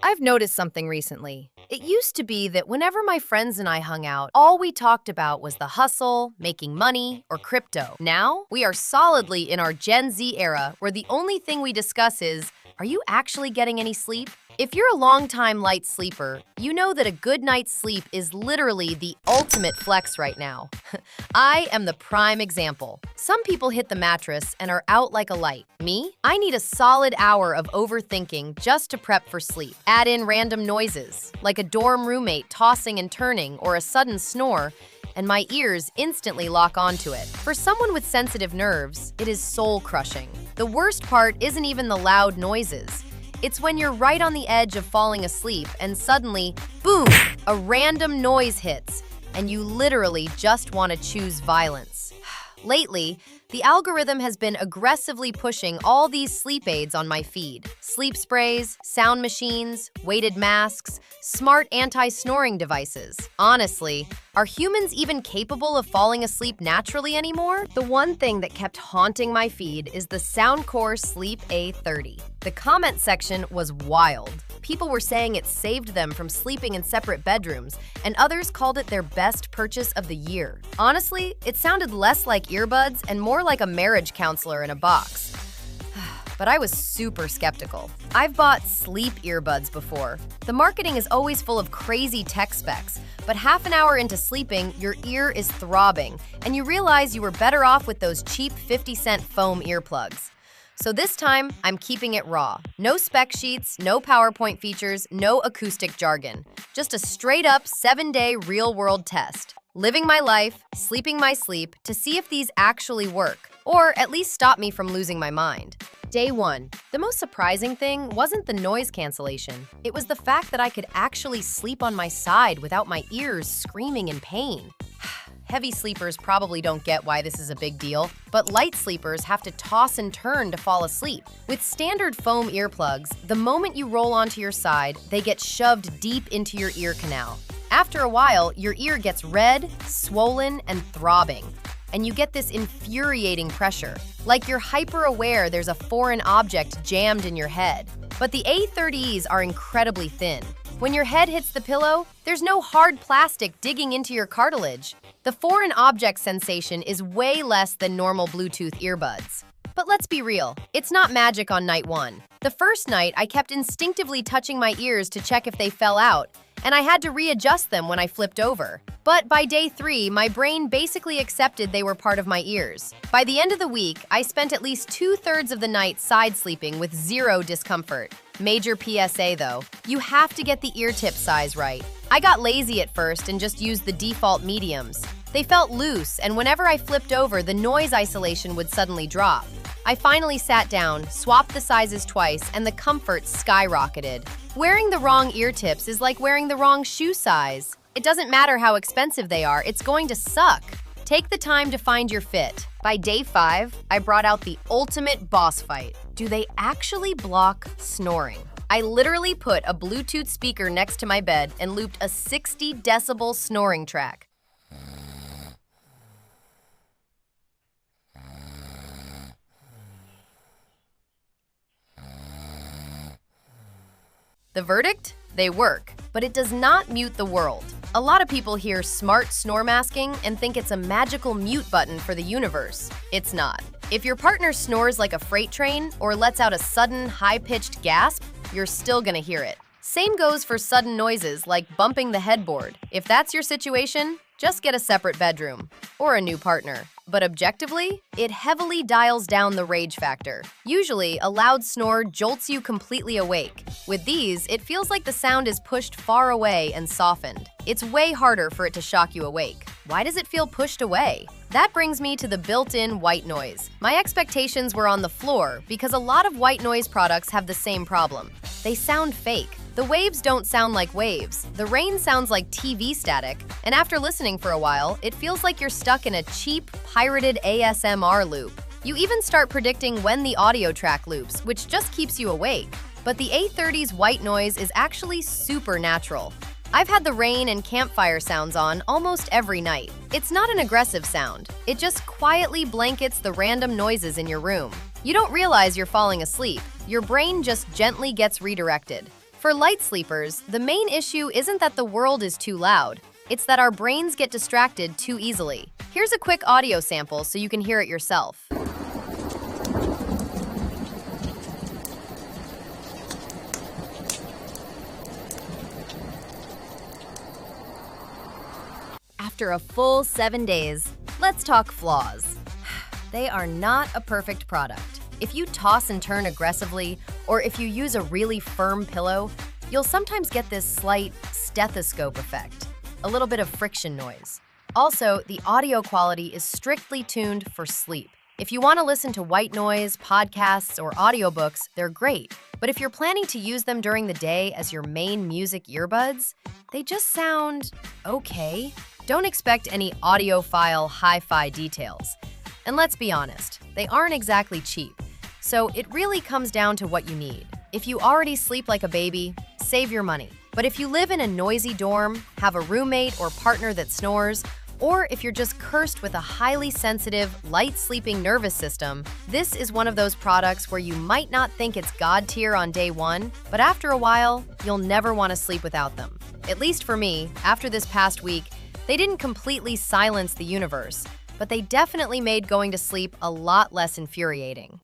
I've noticed something recently. It used to be that whenever my friends and I hung out, all we talked about was the hustle, making money, or crypto. Now, we are solidly in our Gen Z era where the only thing we discuss is, are you actually getting any sleep? If you're a long-time light sleeper, you know that a good night's sleep is literally the ultimate flex right now. I am the prime example. Some people hit the mattress and are out like a light. Me? I need a solid hour of overthinking just to prep for sleep. Add in random noises, like a dorm roommate tossing and turning or a sudden snore, and my ears instantly lock onto it. For someone with sensitive nerves, it is soul-crushing. The worst part isn't even the loud noises. It's when you're right on the edge of falling asleep and suddenly, boom, a random noise hits, and you literally just want to choose violence. Lately, the algorithm has been aggressively pushing all these sleep aids on my feed. Sleep sprays, sound machines, weighted masks, smart anti-snoring devices. Honestly, are humans even capable of falling asleep naturally anymore? The one thing that kept haunting my feed is the soundcore Sleep A30. The comment section was wild. People were saying it saved them from sleeping in separate bedrooms, and others called it their best purchase of the year. Honestly, it sounded less like earbuds and more like a marriage counselor in a box. But I was super skeptical. I've bought sleep earbuds before. The marketing is always full of crazy tech specs, but half an hour into sleeping, your ear is throbbing, and you realize you were better off with those cheap 50-cent foam earplugs. So this time, I'm keeping it raw. No spec sheets, no PowerPoint features, no acoustic jargon. Just a straight-up 7-day real-world test. Living my life, sleeping my sleep, to see if these actually work, or at least stop me from losing my mind. Day 1. The most surprising thing wasn't the noise cancellation. It was the fact that I could actually sleep on my side without my ears screaming in pain. Heavy sleepers probably don't get why this is a big deal, but light sleepers have to toss and turn to fall asleep. With standard foam earplugs, the moment you roll onto your side, they get shoved deep into your ear canal. After a while, your ear gets red, swollen, and throbbing, and you get this infuriating pressure, like you're hyper-aware there's a foreign object jammed in your head. But the A30s are incredibly thin. When your head hits the pillow, there's no hard plastic digging into your cartilage. The foreign object sensation is way less than normal Bluetooth earbuds. But let's be real, it's not magic on night 1. The first night, I kept instinctively touching my ears to check if they fell out, and I had to readjust them when I flipped over. But by day 3, my brain basically accepted they were part of my ears. By the end of the week, I spent at least 2/3 of the night side sleeping with zero discomfort. Major PSA though, you have to get the ear tip size right. I got lazy at first and just used the default mediums. They felt loose, and whenever I flipped over, the noise isolation would suddenly drop. I finally sat down, swapped the sizes twice, and the comfort skyrocketed. Wearing the wrong ear tips is like wearing the wrong shoe size. It doesn't matter how expensive they are, it's going to suck. Take the time to find your fit. By day 5, I brought out the ultimate boss fight. Do they actually block snoring? I literally put a Bluetooth speaker next to my bed and looped a 60-decibel snoring track. The verdict? They work, but it does not mute the world. A lot of people hear smart snore masking and think it's a magical mute button for the universe. It's not. If your partner snores like a freight train or lets out a sudden, high-pitched gasp, you're still gonna hear it. Same goes for sudden noises like bumping the headboard. If that's your situation, just get a separate bedroom or a new partner. But objectively, it heavily dials down the rage factor. Usually, a loud snore jolts you completely awake. With these, it feels like the sound is pushed far away and softened. It's way harder for it to shock you awake. Why does it feel pushed away? That brings me to the built-in white noise. My expectations were on the floor because a lot of white noise products have the same problem. They sound fake. The waves don't sound like waves. The rain sounds like TV static, and after listening for a while, it feels like you're stuck in a cheap, pirated ASMR loop. You even start predicting when the audio track loops, which just keeps you awake. But the A30's white noise is actually super natural. I've had the rain and campfire sounds on almost every night. It's not an aggressive sound. It just quietly blankets the random noises in your room. You don't realize you're falling asleep. Your brain just gently gets redirected. For light sleepers, the main issue isn't that the world is too loud. It's that our brains get distracted too easily. Here's a quick audio sample so you can hear it yourself. After a full 7 days, let's talk flaws. They are not a perfect product. If you toss and turn aggressively, or if you use a really firm pillow, you'll sometimes get this slight stethoscope effect, a little bit of friction noise. Also, the audio quality is strictly tuned for sleep. If you want to listen to white noise, podcasts, or audiobooks, they're great. But if you're planning to use them during the day as your main music earbuds, they just sound okay. Don't expect any audiophile hi-fi details. And let's be honest, they aren't exactly cheap. So it really comes down to what you need. If you already sleep like a baby, save your money. But if you live in a noisy dorm, have a roommate or partner that snores, or if you're just cursed with a highly sensitive, light-sleeping nervous system, this is one of those products where you might not think it's God tier on day one, but after a while, you'll never want to sleep without them. At least for me, after this past week, they didn't completely silence the universe, but they definitely made going to sleep a lot less infuriating.